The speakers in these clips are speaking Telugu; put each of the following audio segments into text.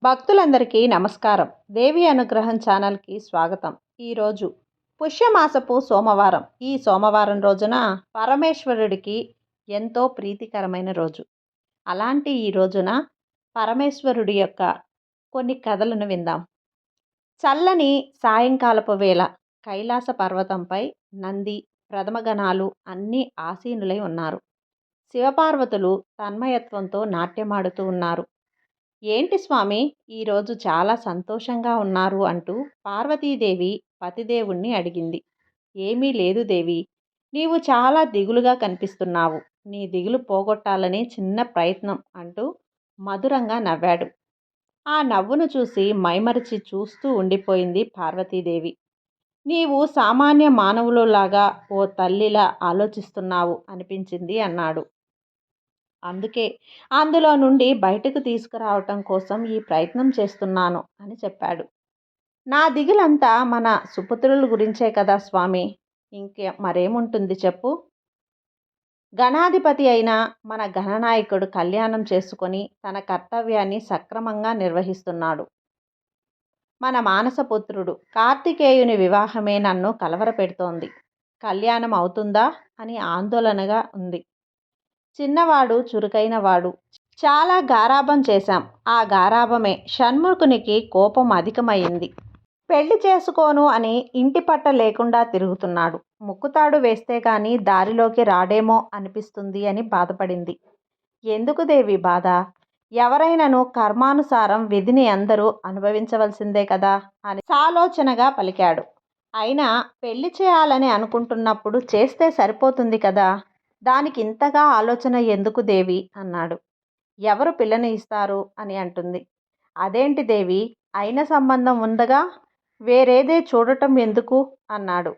భక్తులందరికీ నమస్కారం. దేవి అనుగ్రహం ఛానల్కి స్వాగతం. ఈరోజు పుష్యమాసపు సోమవారం. ఈ సోమవారం రోజున పరమేశ్వరుడికి ఎంతో ప్రీతికరమైన రోజు. అలాంటి ఈ రోజున పరమేశ్వరుడి యొక్క కొన్ని కథలను విందాం. చల్లని సాయంకాలపు వేళ కైలాస పర్వతంపై నంది, ప్రథమగణాలు అన్నీ ఆసీనులై ఉన్నారు. శివపార్వతులు తన్మయత్వంతో నాట్యమాడుతూ ఉన్నారు. ఏంటి స్వామి, ఈరోజు చాలా సంతోషంగా ఉన్నారు అంటూ పార్వతీదేవి పతిదేవుణ్ణి అడిగింది. ఏమీ లేదు దేవి, నీవు చాలా దిగులుగా కనిపిస్తున్నావు. నీ దిగులు పోగొట్టాలనే చిన్న ప్రయత్నం అంటూ మధురంగా నవ్వాడు. ఆ నవ్వును చూసి మైమరిచి చూస్తూ ఉండిపోయింది పార్వతీదేవి. నీవు సామాన్య మానవులలాగా ఓ తల్లిలా ఆలోచిస్తున్నావు అనిపించింది అన్నాడు. అందుకే అందులో నుండి బయటకు తీసుకురావటం కోసం ఈ ప్రయత్నం చేస్తున్నాను అని చెప్పాడు. నా దిగులంతా మన సుపుత్రుల గురించే కదా స్వామి, ఇంకే మరేముంటుంది చెప్పు. గణాధిపతి అయిన మన గణనాయకుడు కళ్యాణం చేసుకొని తన కర్తవ్యాన్ని సక్రమంగా నిర్వహిస్తున్నాడు. మన మానసపుత్రుడు కార్తికేయుని వివాహమే నన్ను కలవరపెడుతోంది. కళ్యాణం అవుతుందా అని ఆందోళనగా ఉంది. చిన్నవాడు చురుకైనవాడు. చాలా గారాబం చేశాం. ఆ గారాబమే షణ్ముఖునికి కోపం అధికమైంది. పెళ్లి చేసుకోను అని ఇంటి పట్ట లేకుండా తిరుగుతున్నాడు. ముక్కుతాడు వేస్తే గాని దారిలోకి రాడేమో అనిపిస్తుంది అని బాధపడింది. ఎందుకు దేవి బాధ? ఎవరైనాను కర్మానుసారం విధిని అందరూ అనుభవించవలసిందే కదా అని సాలోచనగా పలికాడు. అయినా పెళ్లి చేయాలని అనుకుంటున్నప్పుడు చేస్తే సరిపోతుంది కదా, దానికి ఇంతగా ఆలోచన ఎందుకు దేవి అన్నాడు. ఎవరు పిల్లని ఇస్తారు అని అంటుంది. అదేంటి దేవి, అయిన సంబంధం ఉందగా, వేరేదే చూడటం ఎందుకు అన్నాడు.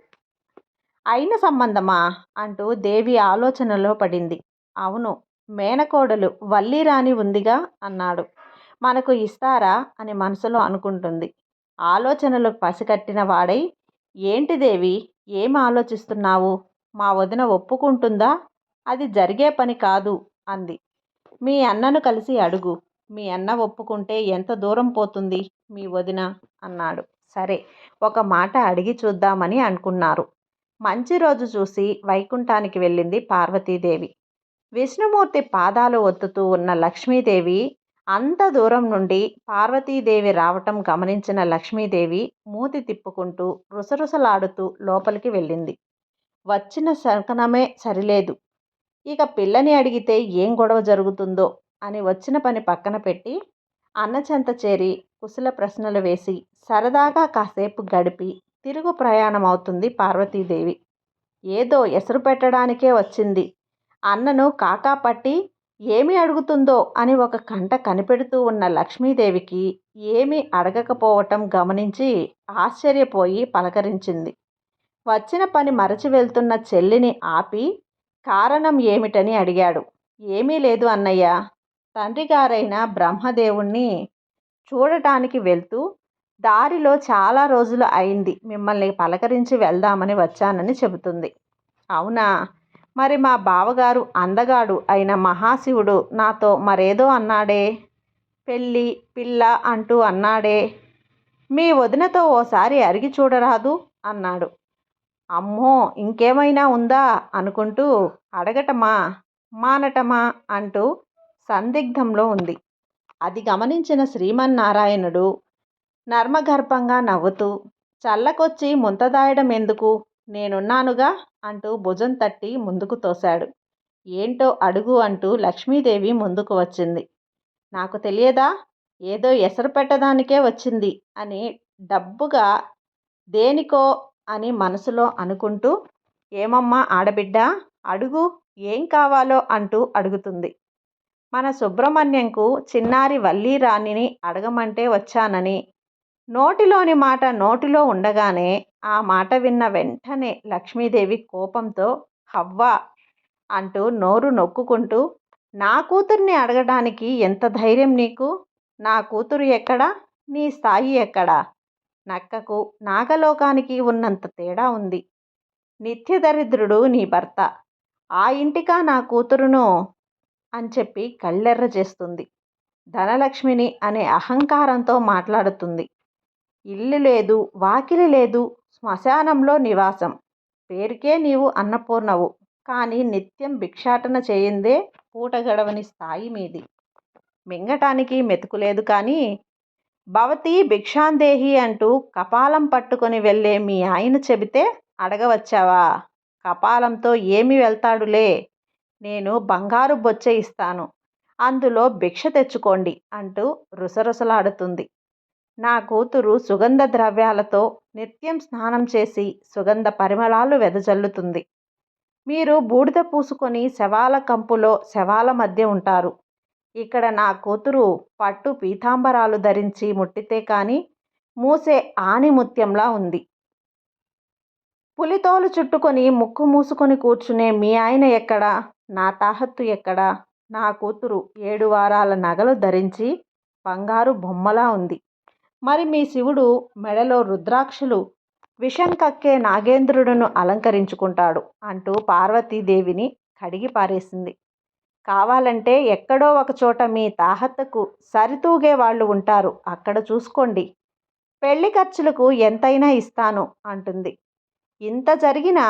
అయిన సంబంధమా అంటూ దేవి ఆలోచనలో పడింది. అవును, మేనకోడలు వల్లీరాణి ఉందిగా అన్నాడు. మనకు ఇస్తారా అని మనసులో అనుకుంటుంది. ఆలోచనలు పసికట్టిన వాడై, ఏంటి దేవి, ఏం ఆలోచిస్తున్నావు? మా వదిన ఒప్పుకుంటుందా? అది జరిగే పని కాదు అంది. మీ అన్నను కలిసి అడుగు. మీ అన్న ఒప్పుకుంటే ఎంత దూరం పోతుంది మీ వదిన అన్నాడు. సరే, ఒక మాట అడిగి చూద్దామని అనుకున్నారు. మంచి రోజు చూసి వైకుంఠానికి వెళ్ళింది పార్వతీదేవి. విష్ణుమూర్తి పాదాలు ఒత్తుతూ ఉన్న లక్ష్మీదేవి అంత దూరం నుండి పార్వతీదేవి రావటం గమనించిన లక్ష్మీదేవి మూతి తిప్పుకుంటూ రుసరుసలాడుతూ లోపలికి వెళ్ళింది. వచ్చిన శకనమే సరిలేదు. ఇక పిల్లని అడిగితే ఏం గొడవ జరుగుతుందో అని వచ్చిన పని పక్కన పెట్టి అన్నచెంత చేరి కుశల ప్రశ్నలు వేసి సరదాగా కాసేపు గడిపి తిరుగు ప్రయాణం అవుతుంది పార్వతీదేవి. ఏదో ఎసరు పెట్టడానికే వచ్చింది. అన్నను కాకా పట్టి ఏమి అడుగుతుందో అని ఒక కంట కనిపెడుతూ ఉన్న లక్ష్మీదేవికి ఏమీ అడగకపోవటం గమనించి ఆశ్చర్యపోయి పలకరించింది. వచ్చిన పని మరచి వెళ్తున్న చెల్లిని ఆపి కారణం ఏమిటని అడిగాడు. ఏమీ లేదు అన్నయ్య, తండ్రిగారైన బ్రహ్మదేవుణ్ణి చూడటానికి వెళ్తూ దారిలో చాలా రోజులు అయింది, మిమ్మల్ని పలకరించి వెళ్దామని వచ్చానని చెబుతుంది. అవునా, మరి మా బావగారు అందగాడు అయిన మహాశివుడు నాతో మరేదో అన్నాడే, పెళ్ళి పిల్ల అంటూ అన్నాడే, మీ వదినతో ఓసారి అరిగి చూడరాదు అన్నాడు. అమ్మో, ఇంకేమైనా ఉందా అనుకుంటూ అడగటమా మానటమా అంటూ సందిగ్ధంలో ఉంది. అది గమనించిన శ్రీమన్నారాయణుడు నర్మగర్భంగా నవ్వుతూ, చల్లకొచ్చి ముంతదాయడం ఎందుకు, నేనున్నానుగా అంటూ భుజం తట్టి ముందుకు తోశాడు. ఏంటో అడుగు అంటూ లక్ష్మీదేవి ముందుకు వచ్చింది. నాకు తెలియదా, ఏదో ఎసరు పెట్టడానికే వచ్చింది అని డబ్బుగా దేనికో అని మనసులో అనుకుంటూ, ఏమమ్మా ఆడబిడ్డ, అడుగు, ఏం కావాలో అంటూ అడుగుతుంది. మన సుబ్రహ్మణ్యంకు చిన్నారి వల్లీరాణిని అడగమంటే వచ్చానని. నోటిలోని మాట నోటిలో ఉండగానే ఆ మాట విన్న వెంటనే లక్ష్మీదేవి కోపంతో హవ్వా అంటూ నోరు నొక్కుకుంటూ, నా కూతుర్ని అడగడానికి ఎంత ధైర్యం నీకు? నా కూతురు ఎక్కడా, నీ స్థాయి ఎక్కడా? నక్కకు నాగలోకానికి ఉన్నంత తేడా ఉంది. నిత్యదరిద్రుడు నీ భర్త, ఆ ఇంటికా నా కూతురును అని చెప్పి కళ్ళెర్ర చేస్తుంది. ధనలక్ష్మిని అనే అహంకారంతో మాట్లాడుతుంది. ఇల్లు లేదు, వాకిలి లేదు, శ్మశానంలో నివాసం. పేరుకే నీవు అన్నపూర్ణవు, కానీ నిత్యం భిక్షాటన చేయిందే పూట గడవని స్థాయి మీది. మింగటానికి మెతుకులేదు కానీ భవతి భిక్షాందేహి అంటూ కపాలం పట్టుకొని వెళ్ళే మీ ఆయన చెబితే అడగవచ్చావా? కపాలంతో ఏమి వెళ్తాడులే, నేను బంగారు బొచ్చె ఇస్తాను, అందులో భిక్ష తెచ్చుకోండి అంటూ రుసరుసలాడుతుంది. నా కూతురు సుగంధ ద్రవ్యాలతో నిత్యం స్నానం చేసి సుగంధ పరిమళాలు వెదజల్లుతుంది. మీరు బూడిద పూసుకొని శవాల కంపులో శవాల మధ్య ఉంటారు. ఇక్కడ నా కూతురు పట్టు పీతాంబరాలు ధరించి ముట్టితే కాని మూసే ఆణిముత్యంలా ఉంది. పులితోలు చుట్టుకొని ముక్కు మూసుకొని కూర్చునే మీ ఆయన ఎక్కడా? నా తాహత్తు ఎక్కడా? నా కూతురు 7 వారాల నగలు ధరించి బంగారు బొమ్మలా ఉంది. మరి మీ శివుడు మెడలో రుద్రాక్షలు విషం కక్కే నాగేంద్రుడును అలంకరించుకుంటాడు అంటూ పార్వతీదేవిని కడిగి పారేసింది. కావాలంటే ఎక్కడో ఒకచోట మీ తాహత్తకు సరితూగే వాళ్ళు ఉంటారు, అక్కడ చూసుకోండి. పెళ్లి ఖర్చులకు ఎంతైనా ఇస్తాను అంటుంది. ఇంత జరిగినా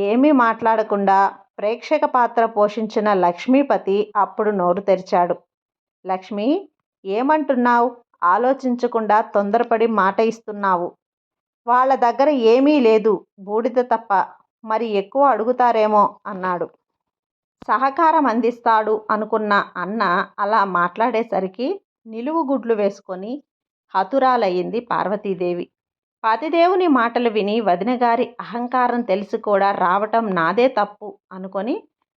ఏమీ మాట్లాడకుండా ప్రేక్షక పాత్ర పోషించిన లక్ష్మీపతి అప్పుడు నోరు తెరిచాడు. లక్ష్మి, ఏమంటున్నావు? ఆలోచించకుండా తొందరపడి మాట ఇస్తున్నావు. వాళ్ళ దగ్గర ఏమీ లేదు, బూడిద తప్ప. మరి ఎక్కువ అడుగుతారేమో అన్నాడు. సహకారం అందిస్తాడు అనుకున్న అన్న అలా మాట్లాడేసరికి నిలువు గుడ్లు వేసుకొని హతురాలయ్యింది పార్వతీదేవి. పతిదేవుని మాటలు విని వదినగారి అహంకారం తెలిసి కూడా రావటం నాదే తప్పు అనుకొని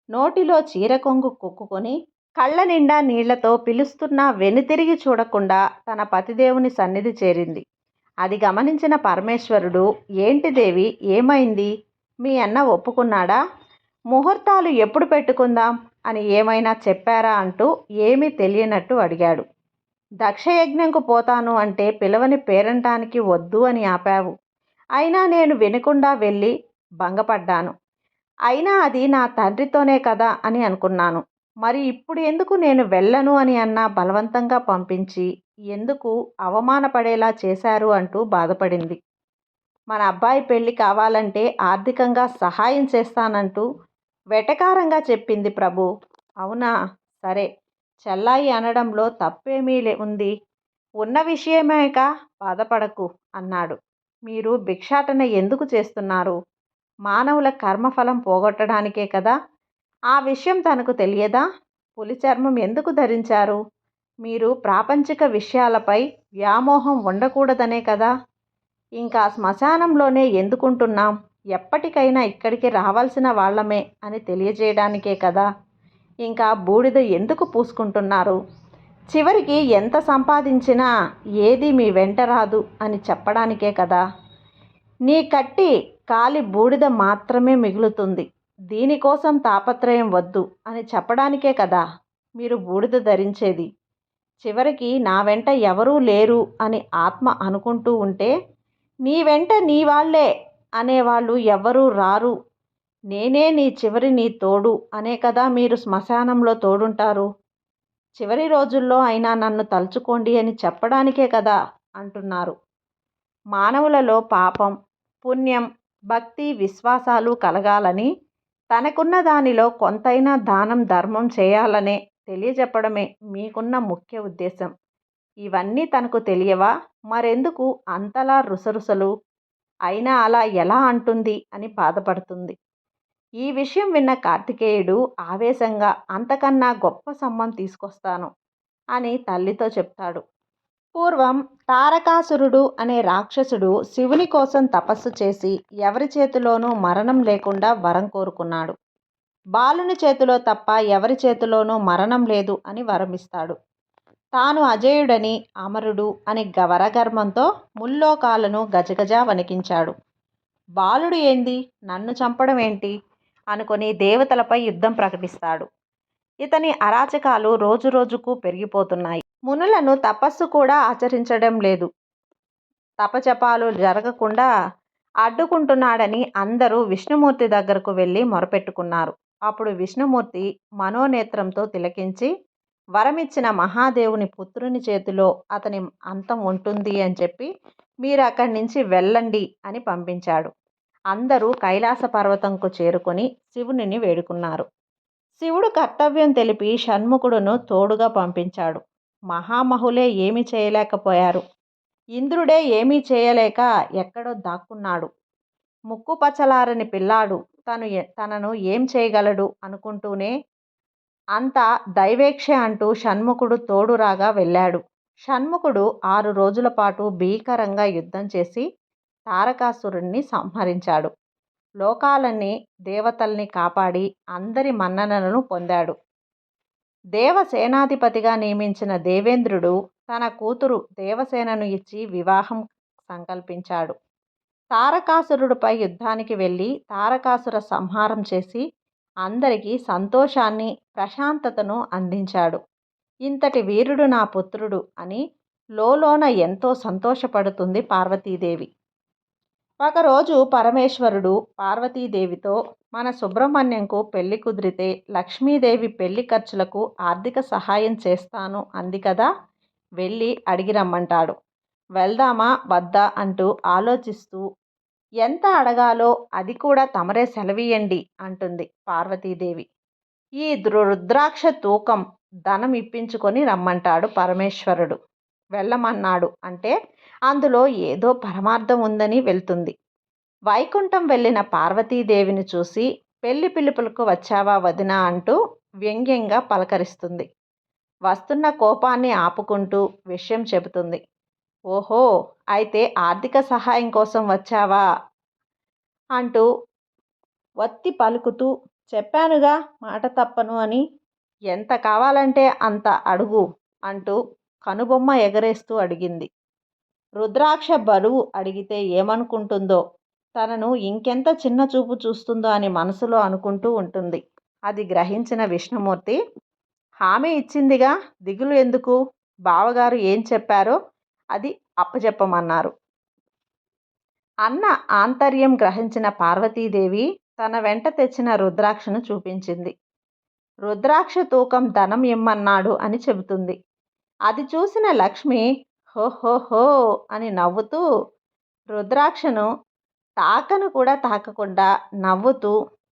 నోటిలో చీరకొంగు కుక్కుకొని కళ్ళ నిండా నీళ్లతో పిలుస్తున్నా వెనుతిరిగి చూడకుండా తన పతిదేవుని సన్నిధి చేరింది. అది గమనించిన పరమేశ్వరుడు, ఏంటి దేవి, ఏమైంది? మీ అన్న ఒప్పుకున్నాడా? ముహూర్తాలు ఎప్పుడు పెట్టుకుందాం అని ఏమైనా చెప్పారా అంటూ ఏమీ తెలియనట్టు అడిగాడు. దక్షయజ్ఞంకు పోతాను అంటే పిలవని పేరంటానికి వద్దు అని ఆపావు. అయినా నేను వినకుండా వెళ్ళి భంగపడ్డాను. అయినా అది నా తండ్రితోనే కదా అని అనుకున్నాను. మరి ఇప్పుడు ఎందుకు నేను వెళ్ళను అని అన్నా బలవంతంగా పంపించి ఎందుకు అవమానపడేలా చేశారు అంటూ బాధపడింది. మన అబ్బాయి పెళ్లి కావాలంటే ఆర్థికంగా సహాయం చేస్తానంటూ వెటకారంగా చెప్పింది ప్రభు. అవునా, సరే, చెల్లాయి అనడంలో తప్పేమీ ఉంది. ఉన్న విషయమేక, బాధపడకు అన్నాడు. మీరు భిక్షాటన ఎందుకు చేస్తున్నారు? మానవుల కర్మఫలం పోగొట్టడానికే కదా. ఆ విషయం తనకు తెలియదా? పులి చర్మం ఎందుకు ధరించారు? మీరు ప్రాపంచిక విషయాలపై వ్యామోహం ఉండకూడదనే కదా. ఇంకా శ్మశానంలోనే ఎందుకుంటున్నాం? ఎప్పటికైనా ఇక్కడికి రావాల్సిన వాళ్ళమే అని తెలియజేయడానికే కదా. ఇంకా బూడిద ఎందుకు పూసుకుంటున్నారు? చివరికి ఎంత సంపాదించినా ఏది మీ వెంట రాదు అని చెప్పడానికే కదా. నీ కట్టి కాలి బూడిద మాత్రమే మిగులుతుంది, దీనికోసం తాపత్రయం వద్దు అని చెప్పడానికే కదా మీరు బూడిద ధరించేది. చివరికి నా వెంట ఎవరూ లేరు అని ఆత్మ అనుకుంటూ ఉంటే నీ వెంట నీ వాళ్ళే అనేవాళ్ళు ఎవ్వరూ రారు, నేనే నీ చివరి నీ తోడు అనే కదా మీరు శ్మశానంలో తోడుంటారు. చివరి రోజుల్లో అయినా నన్ను తలుచుకోండి అని చెప్పడానికే కదా అంటున్నారు. మానవులలో పాపం, పుణ్యం, భక్తి, విశ్వాసాలు కలగాలని, తనకున్న దానిలో కొంతైనా దానం ధర్మం చేయాలనే తెలియజెప్పడమే మీకున్న ముఖ్య ఉద్దేశం. ఇవన్నీ తనకు తెలియవా? మరెందుకు అంతలా రుసరుసలు? అయినా అలా ఎలా అంటుంది అని బాధపడుతుంది. ఈ విషయం విన్న కార్తికేయుడు ఆవేశంగా అంతకన్నా గొప్ప సమ్మం తీసుకొస్తాను అని తల్లితో చెప్తాడు. పూర్వం తారకాసురుడు అనే రాక్షసుడు శివుని కోసం తపస్సు చేసి ఎవరి చేతిలోనూ మరణం లేకుండా వరం కోరుకున్నాడు. బాలుని చేతిలో తప్ప ఎవరి చేతిలోనూ మరణం లేదు అని వరమిస్తాడు. తాను అజేయుడని, అమరుడు అని వరగర్మంతో ముల్లోకాలను గజగజ వణికించాడు. బాలుడు ఏంది, నన్ను చంపడం ఏంటి అనుకొని దేవతలపై యుద్ధం ప్రకటిస్తాడు. ఇతని అరాచకాలు రోజురోజుకు పెరిగిపోతున్నాయి. మునులను తపస్సు కూడా ఆచరించడం లేదు, తపజపాలు జరగకుండా అడ్డుకుంటున్నాడని అందరూ విష్ణుమూర్తి దగ్గరకు వెళ్ళి మొరపెట్టుకున్నారు. అప్పుడు విష్ణుమూర్తి మనోనేత్రంతో తిలకించి వరమిచ్చిన మహాదేవుని పుత్రుని చేతిలో అతని అంతం ఉంటుంది అని చెప్పి మీరు అక్కడి నుంచి వెళ్ళండి అని పంపించాడు. అందరూ కైలాస పర్వతంకు చేరుకొని శివునిని వేడుకున్నారు. శివుడు కర్తవ్యం తెలిపి షణ్ముఖుడును తోడుగా పంపించాడు. మహామహులే ఏమీ చేయలేకపోయారు. ఇంద్రుడే ఏమీ చేయలేక ఎక్కడో దాక్కున్నాడు. ముక్కు పచ్చలారని పిల్లాడు తనను ఏం చేయగలడు అనుకుంటూనే అంతా దైవేక్ష అంటూ షణ్ముఖుడు తోడు రాగా వెళ్ళాడు. షణ్ముఖుడు 6 రోజుల పాటు భీకరంగా యుద్ధం చేసి తారకాసురుణ్ణి సంహరించాడు. లోకాలని దేవతల్ని కాపాడి అందరి మన్ననలను పొందాడు. దేవసేనాధిపతిగా నియమించిన దేవేంద్రుడు తన కూతురు దేవసేనను ఇచ్చి వివాహం సంకల్పించాడు. తారకాసురుడిపై యుద్ధానికి వెళ్ళి తారకాసుర సంహారం చేసి అందరికీ సంతోషాన్ని ప్రశాంతతను అందించాడు. ఇంతటి వీరుడు నా పుత్రుడు అని లోలోన ఎంతో సంతోషపడుతుంది పార్వతీదేవి. ఒకరోజు పరమేశ్వరుడు పార్వతీదేవితో మన సుబ్రహ్మణ్యంకు పెళ్లి కుదిరితే లక్ష్మీదేవి పెళ్లి ఖర్చులకు ఆర్థిక సహాయం చేస్తాను అంది కదా, వెళ్ళి అడిగి రమ్మంటాడు. వెళ్దామా వద్దా అంటూ ఆలోచిస్తూ ఎంత అడగాలో అది కూడా తమరే సెలవీయండి అంటుంది పార్వతీదేవి. ఈ రుద్రాక్ష తూకం ధనం ఇప్పించుకొని రమ్మంటాడు పరమేశ్వరుడు. వెళ్ళమన్నాడు అంటే అందులో ఏదో పరమార్థం ఉందని వెళ్తుంది. వైకుంఠం వెళ్ళిన పార్వతీదేవిని చూసి పెళ్లి పిలుపులకు వచ్చావా వదినా అంటూ వ్యంగ్యంగా పలకరిస్తుంది. వస్తున్న కోపాన్ని ఆపుకుంటూ విషయం చెబుతుంది. ఓహో, అయితే ఆర్థిక సహాయం కోసం వచ్చావా అంటూ వత్తి పలుకుతూ చెప్పానుగా మాట తప్పను అని, ఎంత కావాలంటే అంత అడుగు అంటూ కనుబొమ్మ ఎగరేస్తూ అడిగింది. రుద్రాక్ష బరువు అడిగితే ఏమనుకుంటుందో, తనను ఇంకెంత చిన్న చూపు చూస్తుందో అని మనసులో అనుకుంటూ ఉంటుంది. అది గ్రహించిన విష్ణుమూర్తి హామీ ఇచ్చిందిగా, దిగులు ఎందుకు, బావగారు ఏం చెప్పారో అది అప్పచెప్పమన్నారు అన్న ఆంతర్యం గ్రహించిన పార్వతీదేవి తన వెంట తెచ్చిన రుద్రాక్షను చూపించింది. రుద్రాక్ష తూకం ధనం ఇమ్మన్నాడు అని చెబుతుంది. అది చూసిన లక్ష్మి హో అని నవ్వుతూ రుద్రాక్షను తాకను కూడా తాకకుండా నవ్వుతూ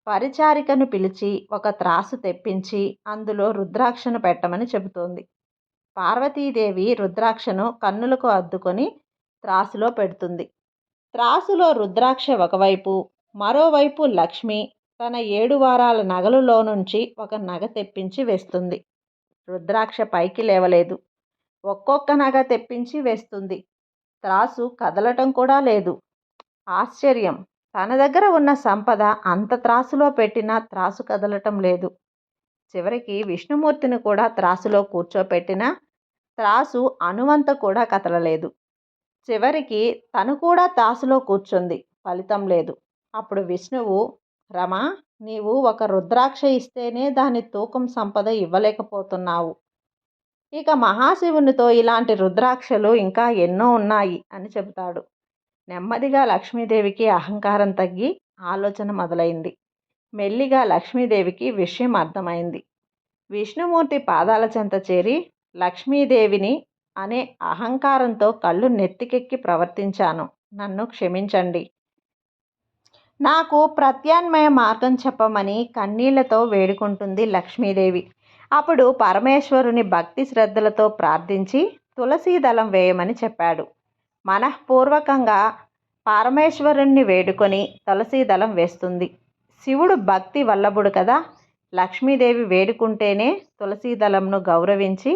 పరిచారికను పిలిచి ఒక త్రాసు తెప్పించి అందులో రుద్రాక్షను పెట్టమని చెబుతోంది. పార్వతీదేవి రుద్రాక్షను కన్నులకు అద్దుకొని త్రాసులో పెడుతుంది. త్రాసులో రుద్రాక్ష ఒకవైపు, మరోవైపు లక్ష్మి తన 7 వారాల నగలులో నుంచి ఒక నగ తెప్పించి వేస్తుంది. రుద్రాక్ష పైకి లేవలేదు. ఒక్కొక్క నగ తెప్పించి వేస్తుంది. త్రాసు కదలటం కూడా లేదు. ఆశ్చర్యం, తన దగ్గర ఉన్న సంపద అంత త్రాసులో పెట్టినా త్రాసు కదలటం లేదు. చివరికి విష్ణుమూర్తిని కూడా త్రాసులో కూర్చోపెట్టినా త్రాసు అణువంత కూడా కదలలేదు. చివరికి తను కూడా త్రాసులో కూర్చుంది, ఫలితం లేదు. అప్పుడు విష్ణువు, రమా, నీవు ఒక రుద్రాక్ష ఇస్తేనే దాని తూకం సంపద ఇవ్వలేకపోతున్నావు. ఇక మహాశివునితో ఇలాంటి రుద్రాక్షలు ఇంకా ఎన్నో ఉన్నాయి అని చెబుతాడు. నెమ్మదిగా లక్ష్మీదేవికి అహంకారం తగ్గి ఆలోచన మొదలైంది. మెల్లిగా లక్ష్మీదేవికి విషయం అర్థమైంది. విష్ణుమూర్తి పాదాల చెంత చేరి లక్ష్మీదేవిని అనే అహంకారంతో కళ్ళు నెత్తికెక్కి ప్రవర్తించాను, నన్ను క్షమించండి. నాకు ప్రత్యామ్నాయ మార్గం చెప్పమని కన్నీళ్లతో వేడుకుంటుంది లక్ష్మీదేవి. అప్పుడు పరమేశ్వరుని భక్తి శ్రద్ధలతో ప్రార్థించి తులసీదళం వేయమని చెప్పాడు. మనఃపూర్వకంగా పరమేశ్వరుణ్ణి వేడుకొని తులసీదళం వేస్తుంది. శివుడు భక్తి వల్లభుడు కదా, లక్ష్మీదేవి వేడుకుంటేనే తులసీదళంను గౌరవించి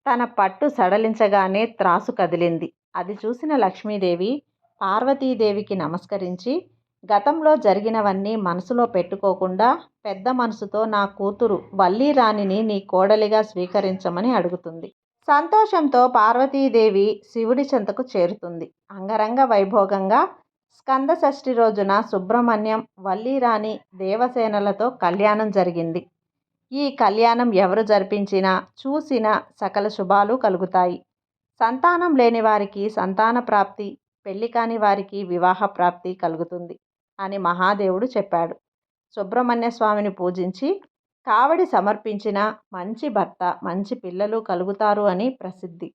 తన పట్టు సడలించగానే త్రాసు కదిలింది. అది చూసిన లక్ష్మీదేవి పార్వతీదేవికి నమస్కరించి గతంలో జరిగినవన్నీ మనసులో పెట్టుకోకుండా పెద్ద మనసుతో నా కూతురు వల్లీరాణిని నీ కోడలిగా స్వీకరించమని అడుగుతుంది. సంతోషంతో పార్వతీదేవి శివుడి చెంతకు చేరుతుంది. అంగరంగ వైభోగంగా స్కంద షష్ఠి రోజున సుబ్రహ్మణ్యం, వల్లీరాణి, దేవసేనలతో కళ్యాణం జరిగింది. ఈ కళ్యాణం ఎవరు జరిపించినా చూసినా సకల శుభాలు కలుగుతాయి. సంతానం లేని వారికి సంతాన ప్రాప్తి, పెళ్లి కాని వారికి వివాహ ప్రాప్తి కలుగుతుంది అని మహాదేవుడు చెప్పాడు. సుబ్రహ్మణ్య స్వామిని పూజించి కావడి సమర్పించిన మంచి భర్త, మంచి పిల్లలు కలుగుతారు అని ప్రసిద్ధి.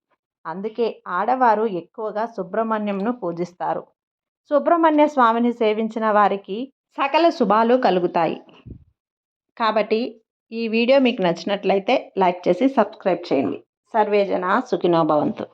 అందుకే ఆడవారు ఎక్కువగా సుబ్రహ్మణ్యంను పూజిస్తారు. సుబ్రహ్మణ్య స్వామిని సేవించిన వారికి సకల శుభాలు కలుగుతాయి. కాబట్టి ఈ వీడియో మీకు నచ్చినట్లయితే లైక్ చేసి సబ్స్క్రైబ్ చేయండి. సర్వే జనా సుఖినో భవంతు.